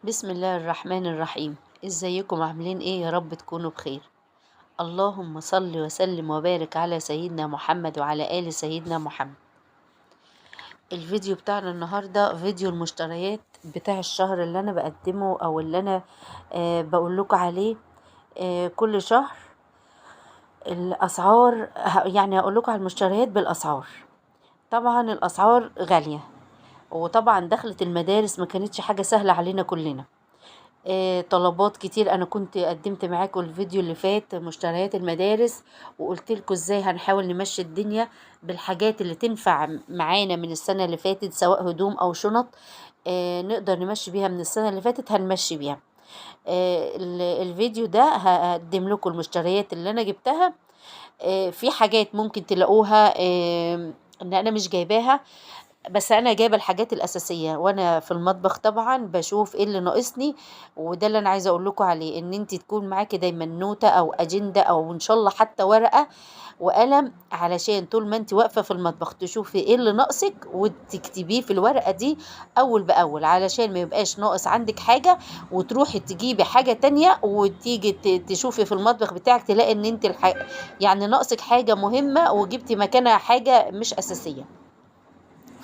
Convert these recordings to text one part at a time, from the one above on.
بسم الله الرحمن الرحيم. ازيكم عاملين ايه؟ يا رب تكونوا بخير. اللهم صل وسلم وبارك على سيدنا محمد وعلى آل سيدنا محمد. الفيديو بتاعنا النهاردة فيديو المشتريات بتاع الشهر اللي انا بقدمه او اللي انا بقول لكم عليه. كل شهر الاسعار، يعني هقول لكم على المشتريات بالاسعار. طبعا الاسعار غالية، وطبعا دخلت المدارس ما كانتش حاجة سهلة علينا كلنا. طلبات كتير. انا كنت قدمت معاكم الفيديو اللي فات مشتريات المدارس، وقلت لكم ازاي هنحاول نمشي الدنيا بالحاجات اللي تنفع معانا من السنة اللي فاتت، سواء هدوم او شنط. نقدر نمشي بيها من السنة اللي فاتت، هنمشي بيها. الفيديو ده هقدم لكم المشتريات اللي انا جبتها. في حاجات ممكن تلاقوها ان انا مش جايباها، بس انا جايبه الحاجات الاساسيه وانا في المطبخ. طبعا بشوف ايه اللي ناقصني، وده اللي انا عايزه اقول لكم عليه، ان انت تكون معاكي دايما نوته او اجنده او ان شاء الله حتى ورقه وقلم، علشان طول ما انت واقفه في المطبخ تشوفي ايه اللي ناقصك وتكتبيه في الورقه دي اول باول، علشان ما يبقاش ناقص عندك حاجه وتروحي تجيبي حاجه تانية وتيجي تشوفي في المطبخ بتاعك تلاقي ان انت يعني ناقصك حاجه مهمه وجبتي مكانها حاجه مش اساسيه.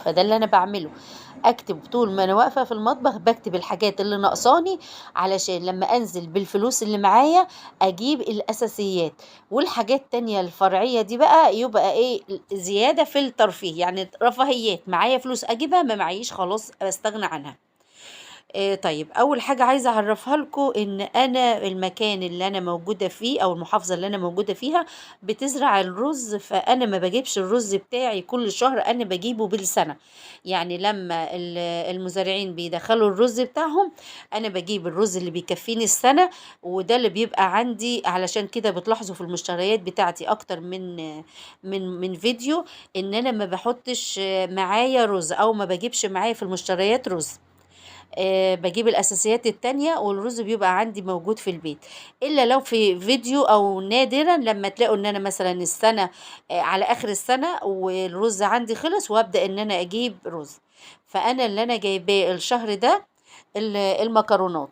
فده اللي انا بعمله، اكتب طول ما انا واقفه في المطبخ، بكتب الحاجات اللي ناقصاني علشان لما انزل بالفلوس اللي معايا اجيب الاساسيات، والحاجات التانية الفرعيه دي بقى يبقى ايه، زياده في الترفيه، يعني رفاهيات. معايا فلوس اجيبها، ما معيش خلاص بستغنى عنها. طيب، أول حاجة عايزة أعرفها لكم إن أنا المكان اللي أنا موجودة فيه أو المحافظة اللي أنا موجودة فيها بتزرع الرز، فأنا ما بجيبش الرز بتاعي كل شهر، أنا بجيبه بالسنة. يعني لما المزارعين بيدخلوا الرز بتاعهم، أنا بجيب الرز اللي بيكفيني السنة، وده اللي بيبقى عندي. علشان كده بتلاحظوا في المشتريات بتاعتي أكتر من فيديو إن أنا ما بحطش معايا رز، أو ما بجيبش معايا في المشتريات رز. بجيب الأساسيات التانية، والرز بيبقى عندي موجود في البيت. إلا لو في فيديو، أو نادرا لما تلاقوا إن أنا مثلا السنة على آخر السنة والرز عندي خلص، وأبدأ إن أنا أجيب رز. فأنا اللي أنا جايباه الشهر ده المكرونات.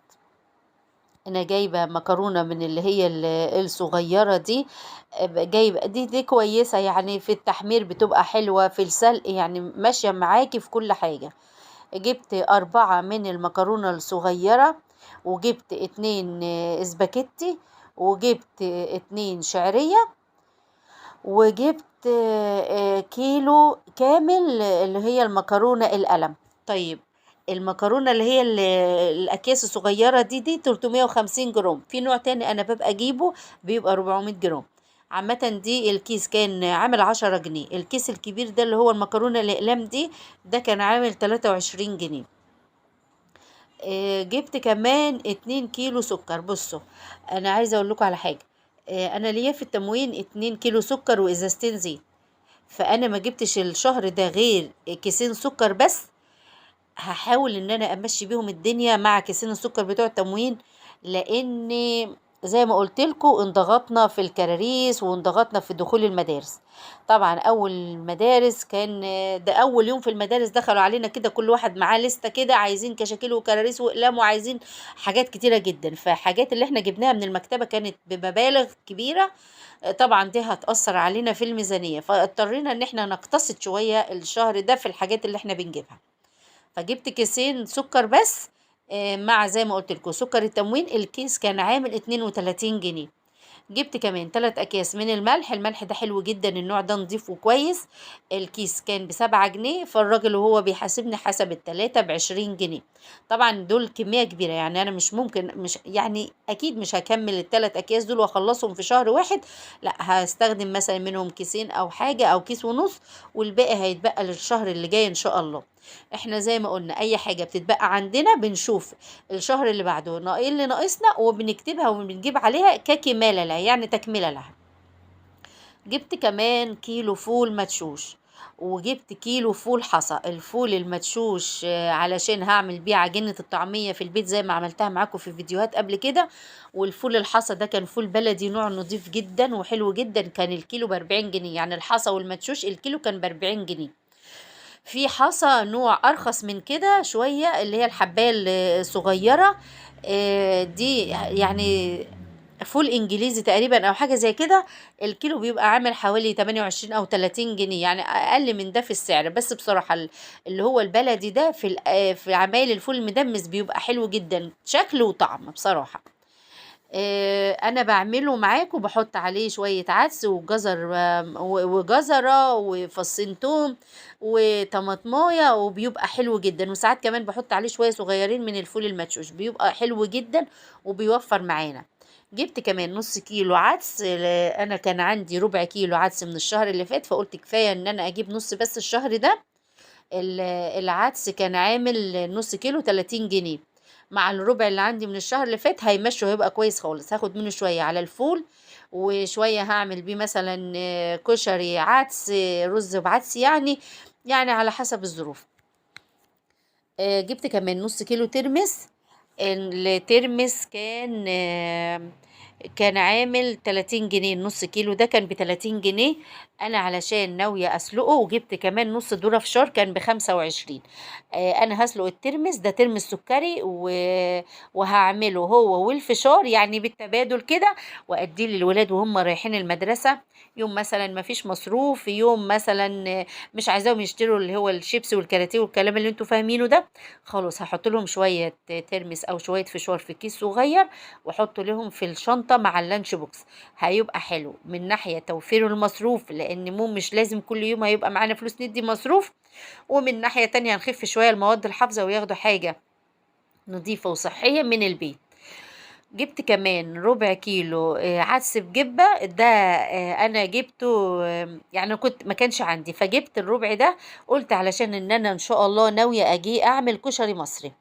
أنا جايبة مكرونة من اللي هي الصغيرة دي. جايبة دي كويسة، يعني في التحمير بتبقى حلوة، في السلق يعني ماشية معاكي في كل حاجة. جبت 4 من المكرونة الصغيرة، وجبت 2 اسباجيتي، وجبت 2 شعرية، وجبت كيلو كامل اللي هي المكرونة القلم. طيب، المكرونة اللي هي الأكياس الصغيرة دي 350 جرام. في نوع تاني أنا ببقى أجيبه بيبقى 400 جرام. عامة دي الكيس كان عامل 10 جنيه. الكيس الكبير ده اللي هو المكرونة الأقلام دي، ده كان عامل 23 جنيه. جبت كمان 2 كيلو سكر. بصوا، انا عايزه اقول لكم على حاجه. انا ليا في التموين 2 كيلو سكر وازازتين زيت، فانا ما جبتش الشهر ده غير كيسين سكر بس. هحاول ان انا امشي بيهم الدنيا مع كيسين السكر بتوع التموين، لان زي ما قلت لكم انضغطنا في الكراريس وانضغطنا في دخول المدارس. طبعا اول المدارس كان ده اول يوم في المدارس دخلوا علينا كده، كل واحد معاه لستة كده، عايزين كشاكيل وكراريس واقلام وعايزين حاجات كتيرة جدا. فحاجات اللي احنا جبناها من المكتبة كانت بمبالغ كبيرة. طبعا دي هتأثر علينا في الميزانية، فاضطرينا ان احنا نقتصد شوية الشهر ده في الحاجات اللي احنا بنجيبها. فجبت كيسين سكر بس. مع زي ما قلت لكم سكر التموين، الكيس كان عامل 32 جنيه. جبت كمان 3 أكياس من الملح ده حلو جدا، النوع ده نضيف وكويس. الكيس كان ب7 جنيه، فالراجل وهو بيحاسبني حسب التلاتة ب20 جنيه. طبعا دول كمية كبيرة، يعني أنا مش ممكن، مش يعني أكيد مش هكمل ال3 أكياس دول وأخلصهم في شهر واحد. لا، هستخدم مثلا منهم كيسين أو حاجة أو كيس ونص، والباقي هيتبقى للشهر اللي جاي إن شاء الله. احنا زي ما قلنا أي حاجة بتتبقى عندنا بنشوف الشهر اللي بعده ايه اللي ناقصنا، وبنكتبها وبنجيب عليها ككمالة لها، يعني تكملة لها. جبت كمان كيلو فول مدشوش، وجبت كيلو فول حصى. الفول المدشوش علشان هعمل بيه عجينة الطعمية في البيت زي ما عملتها معاكم في فيديوهات قبل كده. والفول الحصى ده كان فول بلدي نوع نضيف جدا وحلو جدا، كان الكيلو ب40 جنيه. يعني الحصى والمدشوش الكيلو كان ب40 جنيه. في حصى نوع ارخص من كده شوية، اللي هي الحباية الصغيرة، دي يعني فول انجليزي تقريبا او حاجة زي كده. الكيلو بيبقى عامل حوالي 28 او 30 جنيه، يعني اقل من ده في السعر. بس بصراحة اللي هو البلدي ده في عمايل الفول المدمس بيبقى حلو جدا، شكل وطعم بصراحة. انا بعمله معاك وبحط عليه شوية عدس وجزر، وجزرة وفصين توم وطماطمايه، وبيبقى حلو جدا. وساعات كمان بحط عليه شوية صغيرين من الفول المدشوش، بيبقى حلو جدا وبيوفر معانا. جبت كمان نص كيلو عدس، انا كان عندي ربع كيلو عدس من الشهر اللي فات، فقلت كفاية ان انا اجيب نص بس الشهر ده. ال- العدس كان عامل نص كيلو 30 جنيه، مع الربع اللي عندي من الشهر اللي فات هيمشي وهيبقى كويس خالص. هاخد منه شوية على الفول، وشوية هعمل بيه مثلا كشري عدس، رز بعدس، يعني على حسب الظروف. جبت كمان نص كيلو ترمس. الترمس كان عامل 30 جنيه، النص كيلو ده كان ب30 جنيه. انا علشان ناوية اسلقه، وجبت كمان نص ذرة فشار كان ب25. انا هسلق الترمس ده ترمس سكري، وهعمله هو والفشار يعني بالتبادل كده، واديه للولاد وهم رايحين المدرسة. يوم مثلا ما فيش مصروف، يوم مثلا مش عايزاهم يشتروا اللي هو الشيبسي والكاراتيه والكلام اللي انتوا فاهمينه ده، خلاص هحط لهم شوية ترمس او شوية فشار في كيس صغير، واحط لهم في الشنطة مع اللانش بوكس. هيبقى حلو من ناحية توفير المصروف، لان مش لازم كل يوم هيبقى معانا فلوس ندي مصروف، ومن ناحية تانية هنخف شوية المواد الحافظة وياخدوا حاجة نظيفة وصحية من البيت. جبت كمان ربع كيلو عدس بجبة ده. انا جبته، يعني كنت ما كانش عندي فجبت الربع ده. قلت علشان ان انا ان شاء الله ناوية اجي اعمل كشري مصري،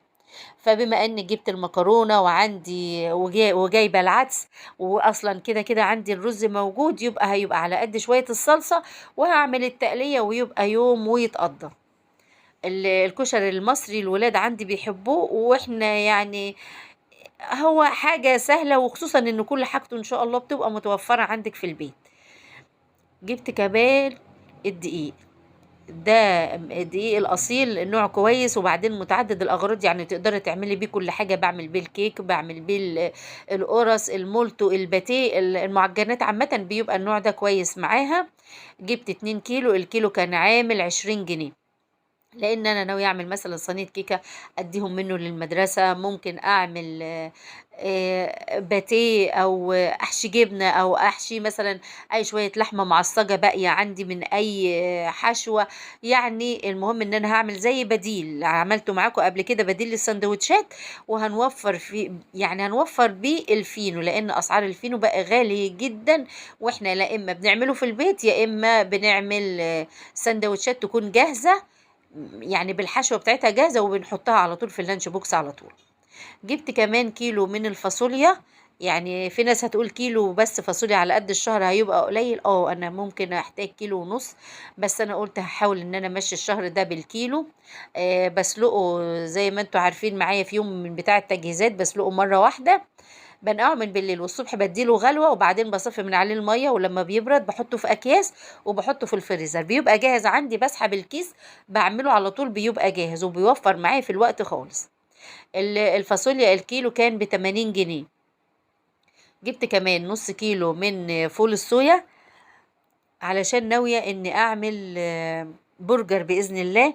فبما اني جبت المكرونة وعندي وجايبة العدس، واصلا كده كده عندي الرز موجود، هيبقى على قد شوية الصلصة، وهعمل التقلية ويبقى يوم ويتقضى. الكشري المصري الولاد عندي بيحبوه، واحنا يعني هو حاجة سهلة، وخصوصا ان كل حاجته ان شاء الله بتبقى متوفرة عندك في البيت. جبت كمان الدقيق ده، الدقيق الاصيل نوع كويس، وبعدين متعدد الاغراض، يعني تقدري تعملي بيه كل حاجة. بعمل بيه الكيك، بعمل بيه القرص، المولتو، الباتيه، المعجنات عامة، بيبقى النوع ده كويس معاها. جبت 2 كيلو، الكيلو كان عامل 20 جنيه، لان انا ناوي اعمل مثلا صينيه كيكه اديهم منه للمدرسه. ممكن اعمل باتيه، او احشي جبنه، او احشي مثلا اي شويه لحمه معصجه باقيه عندي من اي حشوه. يعني المهم ان انا هعمل زي بديل عملته معاكم قبل كده، بديل للسندوتشات، وهنوفر فيه، يعني هنوفر بيه الفينو، لان اسعار الفينو بقى غالي جدا. واحنا لا اما بنعمله في البيت، يا اما بنعمل سندوتشات تكون جاهزه، يعني بالحشوة بتاعتها جاهزة، وبنحطها على طول في اللانش بوكس على طول. جبت كمان كيلو من الفاصوليا. يعني في ناس هتقول كيلو بس فاصوليا على قد الشهر هيبقى قليل، انا ممكن احتاج كيلو ونص، بس انا قلت هحاول ان انا امشي الشهر ده بالكيلو. بسلقه زي ما انتوا عارفين معايا، في يوم من بتاع التجهيزات بسلقه مرة واحدة، بنقعه من بالليل، والصبح بديله غلوة، وبعدين بصفي من عليه المية، ولما بيبرد بحطه في أكياس وبحطه في الفريزر، بيبقى جاهز عندي. بسحب الكيس بعمله على طول، بيبقى جاهز وبيوفر معايا في الوقت خالص. الفاصوليا الكيلو كان ب80 جنيه. جبت كمان نص كيلو من فول الصويا، علشان ناوية اني اعمل برجر بإذن الله.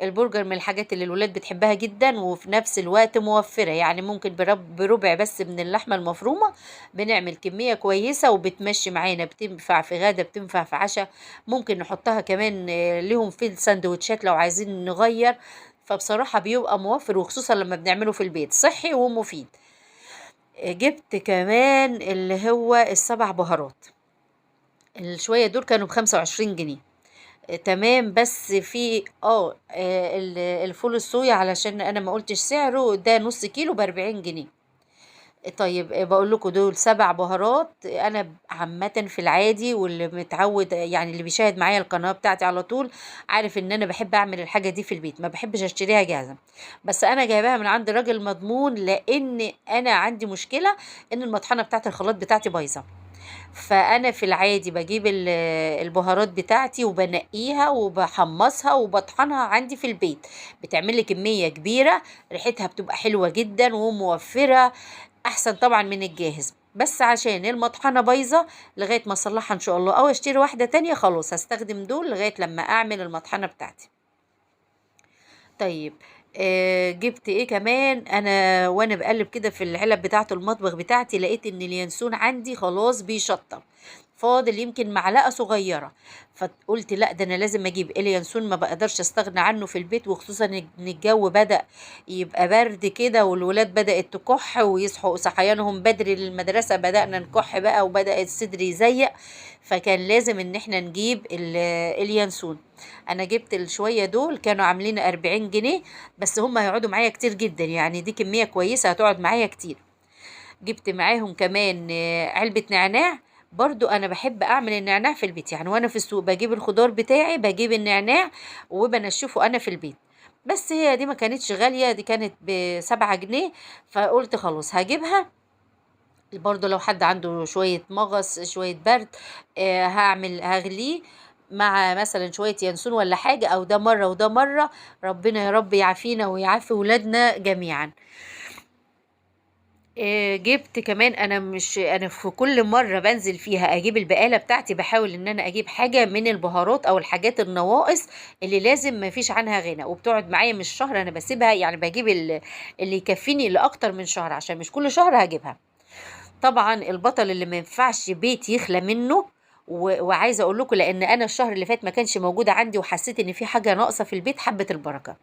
البرجر من الحاجات اللي الولاد بتحبها جدا، وفي نفس الوقت موفرة، يعني ممكن بربع بس من اللحمة المفرومة بنعمل كمية كويسة، وبتمشي معانا، بتنفع في غدا، بتنفع في عشاء. ممكن نحطها كمان لهم في السندوتشات لو عايزين نغير. فبصراحة بيبقى موفر، وخصوصا لما بنعمله في البيت صحي ومفيد. جبت كمان اللي هو السبع بهارات، الشوية دول كانوا ب25 جنيه. تمام. بس في الفول الصويا، علشان انا ما قلتش سعره، ده نص كيلو ب40 جنيه. طيب، بقول لكم دول 7 بهارات. انا عامه في العادي، واللي متعود يعني اللي بيشاهد معايا القناه بتاعتي على طول عارف ان انا بحب اعمل الحاجه دي في البيت، ما بحبش اشتريها جاهزه. بس انا جايباها من عند راجل مضمون، لان انا عندي مشكله ان المطحنه بتاعت الخلاط بتاعتي بايظه. فانا في العادي بجيب البهارات بتاعتي وبنقيها وبحمصها وبطحنها عندي في البيت، بتعمل لي كمية كبيرة، ريحتها بتبقى حلوة جدا وموفرة، احسن طبعا من الجاهز. بس عشان المطحنة بايظة لغاية ما اصلحها ان شاء الله او اشتري واحدة تانية، خلاص هستخدم دول لغاية لما اعمل المطحنة بتاعتي. طيب، جبت ايه كمان انا وانا بقلب كده في العلب بتاعه المطبخ بتاعتي، لقيت ان اليانسون عندي خلاص بيشطب، فاضل يمكن معلقه صغيره. فقلت لا، ده انا لازم اجيب اليانسون، ما بقدرش استغنى عنه في البيت، وخصوصا ان الجو بدأ يبقى برد كده والولاد بدأت تكح ويصحوا صحيانهم بدري للمدرسه، بدأنا نكح بقى وبدأ الصدر يزيق، فكان لازم ان احنا نجيب اليانسون. انا جبت الشوية دول كانوا عاملين 40 جنيه، بس هم هيقعدوا معايا كتير جدا، يعني دي كمية كويسة هتقعد معايا كتير. جبت معاهم كمان علبة نعناع. برضو انا بحب اعمل النعناع في البيت، يعني وانا في السوق بجيب الخضار بتاعي، بجيب النعناع وبنشفه انا في البيت. بس هي دي ما كانتش غالية، دي كانت ب7 جنيه، فقلت خلاص هجيبها. برضو لو حد عنده شوية مغص شوية برد، هغليه مع مثلا شوية ينسون ولا حاجة، أو ده مرة وده مرة، ربنا يا رب يعافينا ويعافي ولادنا جميعا. جبت كمان، انا في كل مره بنزل فيها اجيب البقاله بتاعتي، بحاول ان انا اجيب حاجه من البهارات او الحاجات النواقص اللي لازم ما فيش عنها غنى، وبتقعد معايا مش شهر، انا بسيبها يعني بجيب اللي يكفيني لاكتر من شهر، عشان مش كل شهر هجيبها. طبعا البطل اللي ما ينفعش بيت يخلى منه، وعايزه اقول لكم، لان انا الشهر اللي فات ما كانش موجوده عندي وحسيت ان في حاجه ناقصه في البيت، حبه البركه.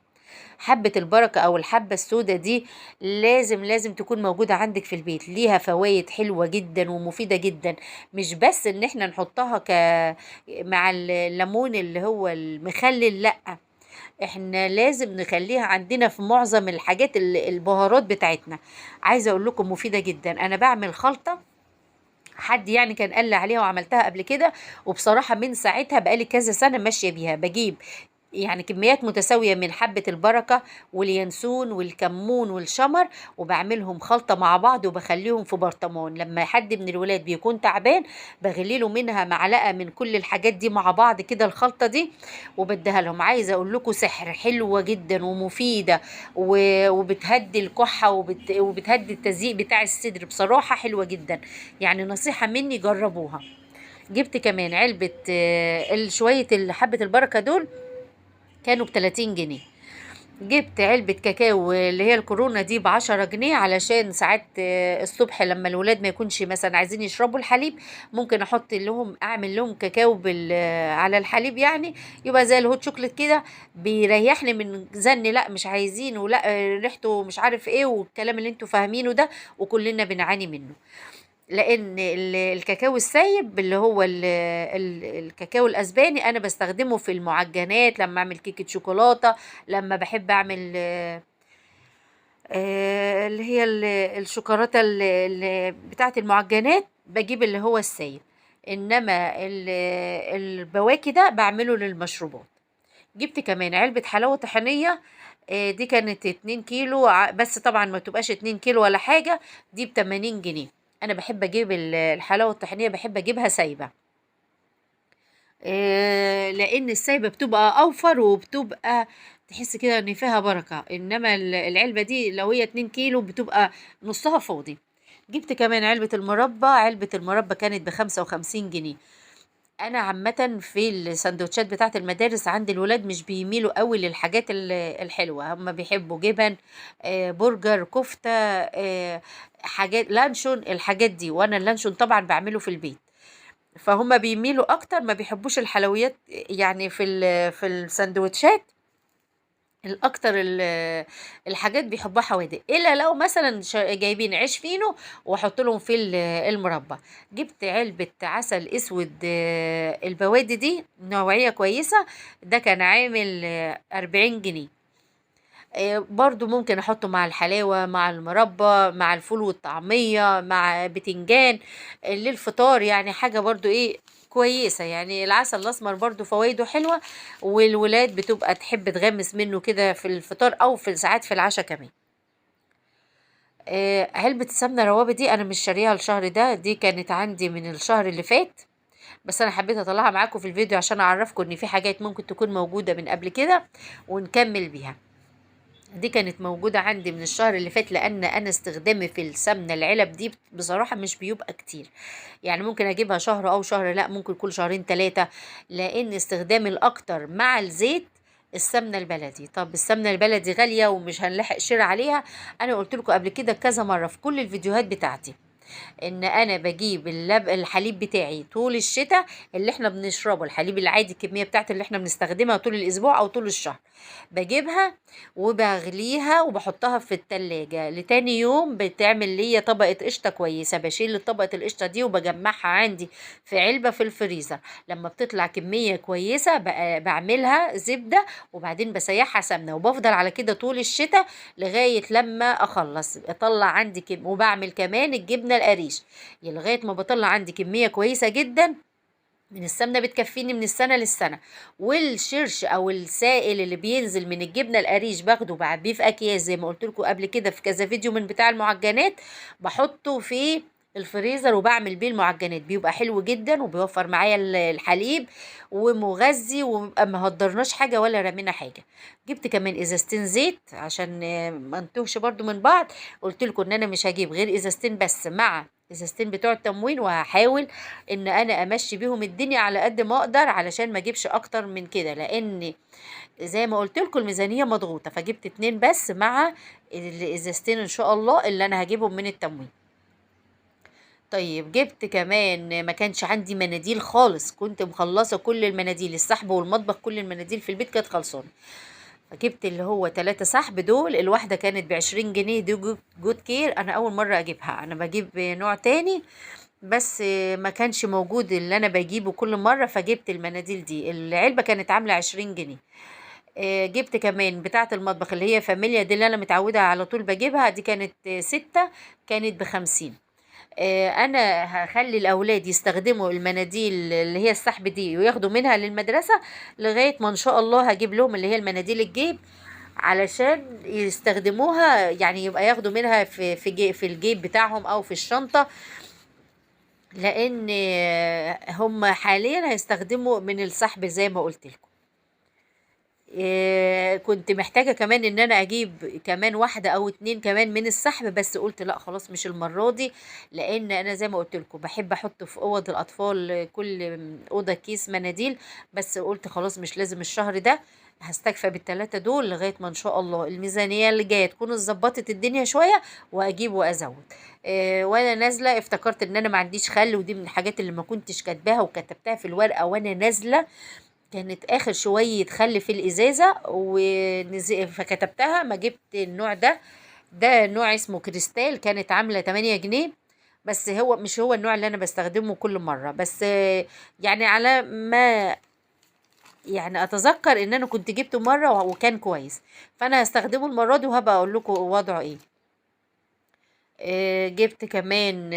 حبه البركه او الحبه السوداء دي لازم لازم تكون موجوده عندك في البيت، ليها فوائد حلوه جدا ومفيده جدا. مش بس ان احنا نحطها مع الليمون اللي هو المخلل، لا، احنا لازم نخليها عندنا في معظم الحاجات البهارات بتاعتنا. عايزه اقول لكم مفيده جدا، انا بعمل خلطه، حد يعني كان قال لي عليها وعملتها قبل كده، وبصراحة من ساعتها بقالي كذا سنة ماشية بيها. بجيب يعني كميات متساوية من حبة البركة واليانسون والكمون والشمر، وبعملهم خلطة مع بعض وبخليهم في برطمان، لما حد من الولاد بيكون تعبان بغليله منها معلقة من كل الحاجات دي مع بعض كده الخلطة دي، وبديها لهم. عايزة اقول لكم سحر، حلوة جدا ومفيدة، وبتهدي الكحة وبتهدي التزييق بتاع الصدر، بصراحة حلوة جدا، يعني نصيحة مني جربوها. جبت كمان علبة شوية حبة البركة دول كانوا ب30 جنيه. جبت علبة كاكاو اللي هي الكورونا دي ب10 جنيه، علشان ساعات الصبح لما الولاد ما يكونش مثلا عايزين يشربوا الحليب، ممكن احط لهم، اعمل لهم كاكاو على الحليب، يعني يبقى زي الهوت شوكليت كده، بيريحني من زن لا مش عايزين، ولا ريحته مش عارف ايه والكلام اللي انتوا فاهمينه ده وكلنا بنعاني منه. لان الكاكاو السايب اللي هو الكاكاو الاسباني انا بستخدمه في المعجنات، لما اعمل كيكه شوكولاته، لما بحب اعمل اللي هي الشوكولاته بتاعه المعجنات، بجيب اللي هو السايب. انما البواكي ده بعمله للمشروبات. جبت كمان علبه حلاوه طحينيه، دي كانت 2 كيلو، بس طبعا ما تبقاش 2 كيلو ولا حاجة، دي ب80 جنيه. انا بحب اجيب الحلاوة الطحينية، بحب اجيبها سايبة، لان السايبة بتبقى اوفر وبتبقى تحس كده ان فيها بركة، انما العلبة دي لو هي 2 كيلو بتبقى نصها فاضي. جبت كمان علبة المربى كانت ب55 جنيه. انا عامه في السندوتشات بتاعه المدارس عند الولاد مش بيميلوا قوي للحاجات الحلوه، هم بيحبوا جبن، برجر، كفته، حاجات لانشون، الحاجات دي، وانا اللانشون طبعا بعمله في البيت، فهم بيميلوا اكتر، ما بيحبوش الحلويات يعني في السندوتشات. الاكتر الحاجات بيحبوها حوادق، الا لو مثلا جايبين عيش فينو واحط لهم في المربى. جبت علبة عسل اسود، البوادي دي نوعية كويسة، ده كان عامل 40 جنيه. برضو ممكن احطه مع الحلاوة، مع المربى، مع الفول والطعمية، مع بتنجان، للفطار، يعني حاجة برضو ايه كويسة. يعني العسل الأسمر برضو فوائده حلوة، والولاد بتبقى تحب تغمس منه كده في الفطار أو في ساعات في العشاء كمان. علبة السمنة روابي دي انا مش شاريها الشهر ده، دي كانت عندي من الشهر اللي فات، بس انا حبيت اطلعها معاكم في الفيديو عشان اعرفكم ان في حاجات ممكن تكون موجودة من قبل كده ونكمل بيها. دي كانت موجودة عندي من الشهر اللي فات، لأن أنا استخدامي في السمنة العلب دي بصراحة مش بيبقى كتير، يعني ممكن أجيبها شهر أو شهر، لأ ممكن كل شهرين تلاتة، لأن استخدامي الأكتر مع الزيت السمنة البلدي. طب السمنة البلدي غالية ومش هنلحق شراء عليها. أنا قلت لكم قبل كده كذا مرة في كل الفيديوهات بتاعتي ان انا بجيب الحليب بتاعي طول الشتاء، اللي احنا بنشربه الحليب العادي، الكميه بتاعته اللي احنا بنستخدمها طول الاسبوع او طول الشهر، بجيبها وبغليها وبحطها في التلاجة لتاني يوم، بتعمل لي طبقة قشطة كويسة، بشيل طبقة القشطة دي وبجمعها عندي في علبة في الفريزر. لما بتطلع كمية كويسة بعملها زبدة وبعدين بسيحها سمنة، وبفضل على كده طول الشتاء لغاية لما أخلص أطلع عندي وبعمل كمان الجبنة القريش لغاية ما بطلع عندي كمية كويسة جدا من السمنة بتكفيني من السنة للسنة. والشرش او السائل اللي بينزل من الجبنة القريش باخده بعبيه في اكياس زي ما قلت لكم قبل كده في كذا فيديو من بتاع المعجنات، بحطه في الفريزر وبعمل بيه المعجنات، بيبقى حلو جدا وبيوفر معايا الحليب ومغذي، ومبقى ما هدرناش حاجه ولا رمينا حاجه. جبت كمان ازازتين زيت عشان ما نتوهش برضو من بعض. قلت لكم ان انا مش هجيب غير ازازتين بس مع ازازتين بتوع التموين، وهحاول ان انا امشي بيهم الدنيا على قد ما اقدر علشان ما اجيبش اكتر من كده، لان زي ما قلت لكم الميزانيه مضغوطه، فجبت اتنين بس مع الازازتين ان شاء الله اللي انا هجيبهم من التموين. طيب جبت كمان، ما كانش عندي مناديل خالص، كنت مخلصه كل المناديل السحب والمطبخ، كل المناديل في البيت كانت خلصانه، فجبت اللي هو 3 سحب دول، الواحده كانت ب20 جنيه، دي جود كير، انا اول مره اجيبها، انا بجيب نوع تاني بس ما كانش موجود اللي انا بجيبه كل مرة، فجبت المناديل دي، العلبة كانت عاملة 20 جنيه. جبت كمان بتاعة المطبخ اللي هي فاميليا دي اللي انا متعودة على طول بجيبها، دي كانت 6، كانت ب50. انا هخلي الاولاد يستخدموا المناديل اللي هي السحب دي وياخدوا منها للمدرسة، لغاية ما ان شاء الله هجيب لهم اللي هي المناديل الجيب علشان يستخدموها، يعني يبقى ياخدوا منها في الجيب بتاعهم او في الشنطة، لان هم حاليا هيستخدموا من السحب زي ما قلت لكم. كنت محتاجة كمان ان انا اجيب كمان واحدة او اتنين كمان من السحب، بس قلت لا خلاص مش المرة دي، لان انا زي ما قلت لكم بحب احط في اوض الاطفال كل اوضة كيس مناديل، بس قلت خلاص مش لازم الشهر ده، هستكفى بالتلاتة دول لغاية ما ان شاء الله الميزانية اللي جاية تكون ظبطت الدنيا شوية واجيب وازود. وانا نازلة افتكرت ان انا ما عنديش خل، ودي من الحاجات اللي ما كنتش كاتباها وكتبتها في الورقة وانا نازلة، كانت اخر شوية خل في الازازة فكتبتها، ما جبت النوع ده، ده نوع اسمه كريستال، كانت عاملة 8 جنيه، بس هو مش هو النوع اللي انا بستخدمه كل مرة، بس يعني على ما يعني اتذكر ان انا كنت جبته مرة وكان كويس، فانا هستخدمه المرة دي وهبقى اقول لكم وضعه ايه. جبت كمان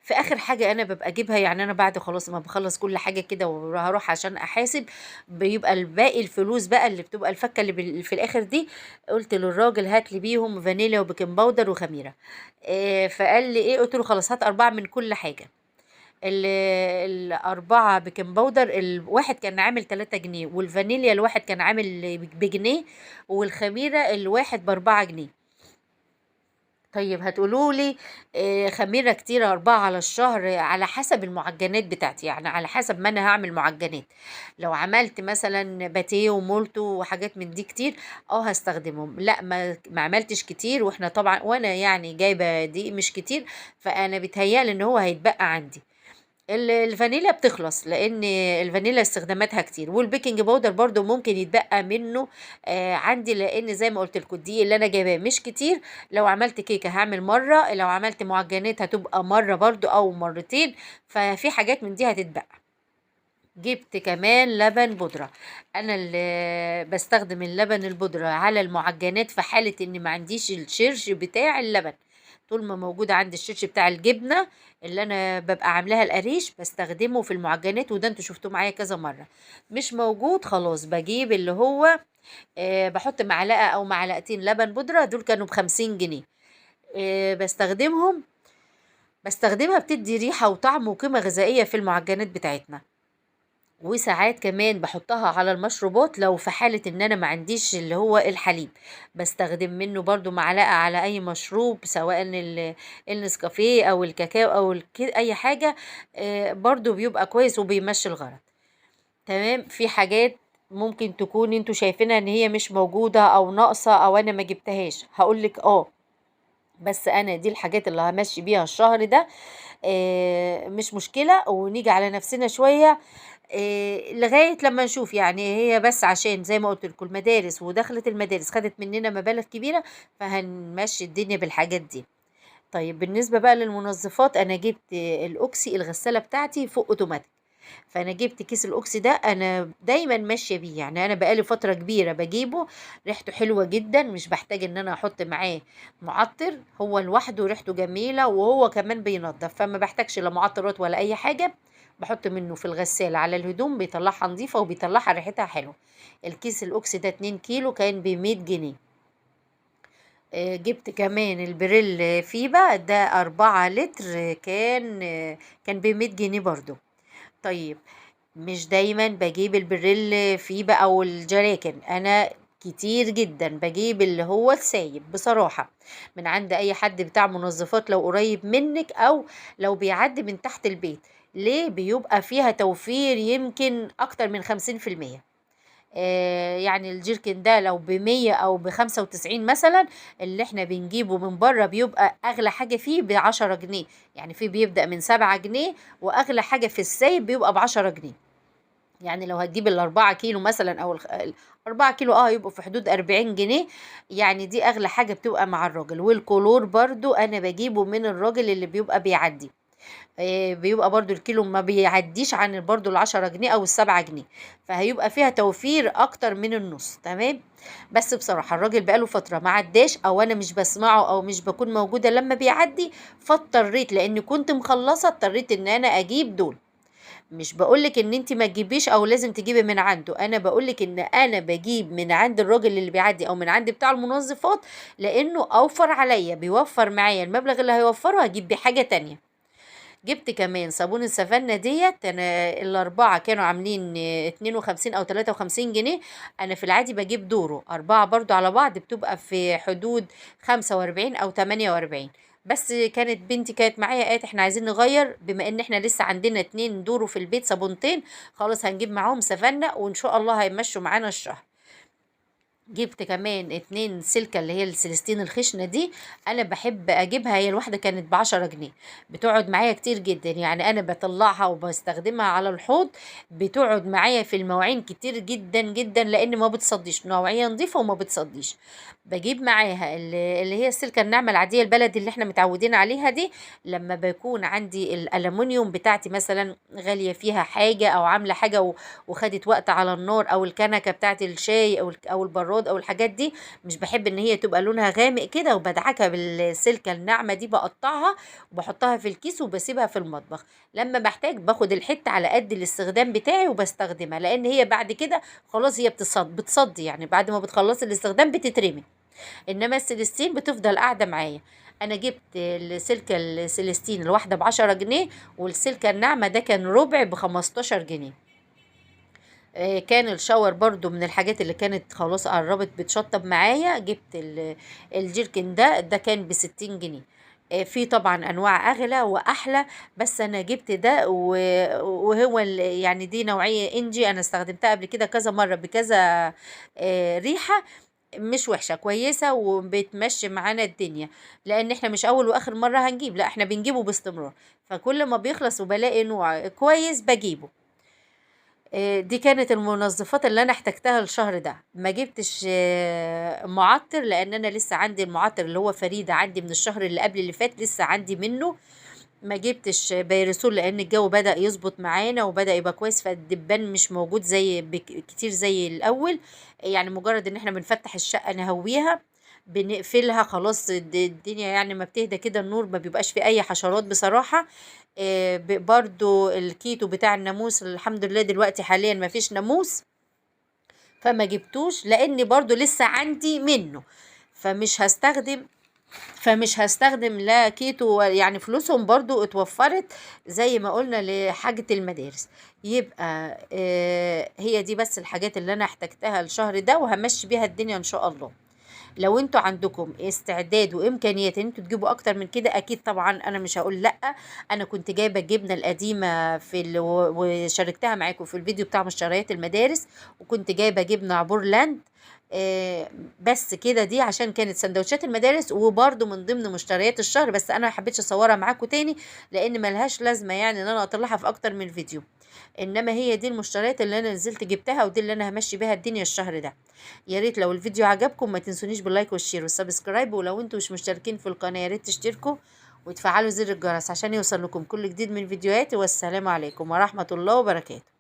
في اخر حاجة انا ببقى اجيبها، يعني انا بعد خلاص ما بخلص كل حاجة كده وهروح عشان احاسب، بيبقى الباقي الفلوس بقى اللي بتبقى الفكة اللي في الاخر دي، قلت للراجل هات لي بيهم فانيليا وبيكنج باودر وخميرة. فقال لي ايه، قلت له خلاص هات 4 من كل حاجة. الأربعة بيكنج باودر الواحد كان عامل 3 جنيه، والفانيليا الواحد كان عامل بجنيه، والخميرة الواحد ب4 جنيه. طيب هتقولوا لي خميرة كتير 4 على الشهر، على حسب المعجنات بتاعتي، يعني على حسب ما أنا هعمل معجنات، لو عملت مثلا باتيه ومولتو وحاجات من دي كتير هستخدمهم، لا ما عملتش كتير، واحنا طبعا وانا يعني جايبة دي مش كتير، فأنا بيتهيألي ان هو هيتبقى عندي. الفانيليا بتخلص لان الفانيليا استخداماتها كتير، والبيكنج باودر برضو ممكن يتبقى منه عندي، لان زي ما قلت لكم دي اللي انا جايباه مش كتير، لو عملت كيكه هعمل مره، لو عملت معجنات هتبقى مره برضو او مرتين، ففي حاجات من دي هتتبقى. جبت كمان لبن بودرة، انا اللي بستخدم اللبن البودرة على المعجنات في حالة ان ما عنديش الشرش بتاع اللبن، طول ما موجود عندي الشرش بتاع الجبنة اللي انا ببقى عاملاها القريش بستخدمه في المعجنات، وده انتوا شفتوه معايا كذا مرة، مش موجود خلاص بجيب اللي هو بحط معلقة او معلقتين لبن بودرة، دول كانوا ب50 جنيه. باستخدمهم، باستخدمها بتدي ريحة وطعم وقيمة غذائية في المعجنات بتاعتنا. وساعات كمان باحطها على المشروبات لو في حالة ان انا ما عنديش اللي هو الحليب، بستخدم منه برضو معلقة على اي مشروب، سواء النسكافيه او الكاكاو او اي حاجة. برضو بيبقى كويس وبيمشي الغرض. تمام. في حاجات ممكن تكون انتوا شايفينها ان هي مش موجودة او ناقصة او انا ما جبتهاش، هقولك بس انا دي الحاجات اللي همشي بيها الشهر ده. مش مشكلة، ونيجي على نفسنا شوية لغاية لما نشوف. يعني هي بس عشان زي ما قلت لكم المدارس، ودخلت المدارس خدت مننا مبالغ كبيرة، فهنمشي الدنيا بالحاجات دي. طيب بالنسبة بقى للمنظفات، انا جبت الاوكسي الغسالة بتاعتي فوق اوتوماتيك. فانا جبت كيس الاوكسي ده، انا دايما ماشيه بيه، يعني انا بقالي فتره كبيره بجيبه. ريحته حلوه جدا، مش بحتاج ان انا احط معاه معطر، هو لوحده ريحته جميله، وهو كمان بينضف، فما بحتاجش لا معطرات ولا اي حاجه. بحط منه في الغسالة على الهدوم، بيطلعها نظيفة وبيطلعها ريحتها حلوة. الكيس الأوكسي ده 2 كيلو كان ب100 جنيه. جبت كمان البريل فيبا ده 4 لتر، كان ب100 جنيه برضو. طيب مش دايما بجيب البريل فيبا أو الجراكن، أنا كتير جدا بجيب اللي هو السايب بصراحة، من عند أي حد بتاع منظفات لو قريب منك، أو لو بيعدي من تحت البيت. ليه؟ بيبقى فيها توفير يمكن أكتر من 50%. يعني الجيركن ده لو ب100 أو ب95 مثلا، اللي احنا بنجيبه من بره بيبقى أغلى حاجة فيه ب10 جنيه. يعني فيه بيبدأ من 7 جنيه، وأغلى حاجة في السايب بيبقى ب10 جنيه. يعني لو هتجيب ال4 كيلو مثلا، أو ال4 كيلو يبقوا في حدود 40 جنيه. يعني دي أغلى حاجة بتبقى مع الراجل. والكلور برضو أنا بجيبه من الراجل اللي بيبقى بيعدي. بيبقى برضو الكيلو ما بيعديش عن برضو ال10 جنيه أو ال7 جنيه، فهيبقى فيها توفير أكتر من النص. تمام. بس بصراحة الراجل بقاله فترة ما عداش، أو أنا مش بسمعه أو مش بكون موجودة لما بيعدي، فاضطريت لأني كنت مخلصة، اضطريت إن أنا أجيب دول. مش بقولك ان انت ما تجيبيش او لازم تجيبي من عنده، انا بقولك ان انا بجيب من عند الراجل اللي بيعدي او من عند بتاع المنظفات، لانه اوفر عليا، بيوفر معايا المبلغ اللي هيوفره هجيب بيه حاجة تانية. جبت كمان صابون السفنة ديت، انا ال4 كانوا عاملين 52 او 53 جنيه. انا في العادي بجيب دورو 4 برضو على بعض، بتبقى في حدود 45 او 48. بس كانت بنتي كانت معايا، قالت احنا عايزين نغير، بما ان احنا لسه عندنا 2 دورو في البيت صابونتين، خلاص هنجيب معاهم سفنة وان شاء الله هيمشوا معانا الشهر. جبت كمان 2 سلكة اللي هي السلستين الخشنة دي، أنا بحب أجيبها، هي الواحدة كانت ب10 جنيه. بتقعد معايا كتير جدا، يعني أنا بطلعها وبستخدمها على الحوض، بتقعد معايا في المواعين كتير جدا جدا، لأن ما بتصديش، نوعية نظيفة وما بتصديش. بجيب معاها اللي هي السلكة الناعمة العادية البلدي اللي احنا متعودين عليها دي، لما بيكون عندي الألمونيوم بتاعتي مثلا غالية فيها حاجة أو عاملة حاجة وخدت وقت على النار، او الكنكه بتاعت الشاي او البراد او الحاجات دي، مش بحب ان هي تبقى لونها غامق كده، وبدعكها بالسلكه الناعمه دي، بقطعها وبحطها في الكيس وبسيبها في المطبخ. لما بحتاج باخد الحته على قد الاستخدام بتاعي وبستخدمها، لان هي بعد كده خلاص هي بتصدي، يعني بعد ما بتخلصي الاستخدام بتترمي. انما السيليستين بتفضل قاعده معايا. انا جبت السلكه السيليستين الواحده ب10 جنيه، والسلكه الناعمه ده كان ربع ب15 جنيه. كان الشاور برضو من الحاجات اللي كانت خلاص قربت بتشطب معايا. جبت الجيركن ده كان ب60 جنيه. في طبعا انواع اغلى واحلى، بس انا جبت ده وهو يعني دي نوعية انجي، انا استخدمتها قبل كده كذا مرة بكذا ريحة، مش وحشة، كويسة وبتمشي معانا الدنيا. لان احنا مش اول واخر مرة هنجيب، لا احنا بنجيبه باستمرار، فكل ما بيخلص وبلاقي نوع كويس بجيبه. دي كانت المنظفات اللي انا احتجتها الشهر ده. ما جبتش معطر، لان انا لسه عندي المعطر اللي هو فريدة عندي من الشهر اللي قبل اللي فات، لسه عندي منه. ما جبتش بيرسول، لان الجو بدأ يظبط معانا وبدأ يبقى كويس، فالدبان مش موجود زي كتير زي الاول. يعني مجرد ان احنا بنفتح الشقة نهويها، بنقفلها خلاص، الدنيا يعني ما بتهدى كده، النور ما بيبقاش فيه اي حشرات بصراحة. برضو الكيتو بتاع الناموس الحمد لله دلوقتي حاليا ما فيش ناموس، فما جبتوش، لان برضو لسه عندي منه، فمش هستخدم فمش هستخدم لا كيتو يعني فلوسهم برضو اتوفرت زي ما قلنا لحاجة المدارس. يبقى هي دي بس الحاجات اللي انا احتجتها الشهر ده، وهمشي بيها الدنيا ان شاء الله. لو انتوا عندكم استعداد وامكانيات ان انتوا تجيبوا اكتر من كده، اكيد طبعا انا مش هقول لا. انا كنت جايبه الجبنه القديمه وشاركتها معاكم في الفيديو بتاع مشتريات المدارس، وكنت جايبه جبنه عبورلاند. بس كده دي عشان كانت سندوتشات المدارس، وبرده من ضمن مشتريات الشهر، بس انا ما حبيتش اصورها معاكم تاني لان ملهاش لازمه يعني ان انا اطلعها في اكتر من فيديو. انما هي دي المشتريات اللي انا نزلت جبتها، ودي اللي انا همشي بيها الدنيا الشهر ده. يا ريت لو الفيديو عجبكم ما تنسونيش باللايك والشير والسبسكرايب، ولو انتوا مش مشتركين في القناه يا ريت تشتركوا وتفعلوا زر الجرس عشان يوصل لكم كل جديد من فيديوهاتي. والسلام عليكم ورحمه الله وبركاته.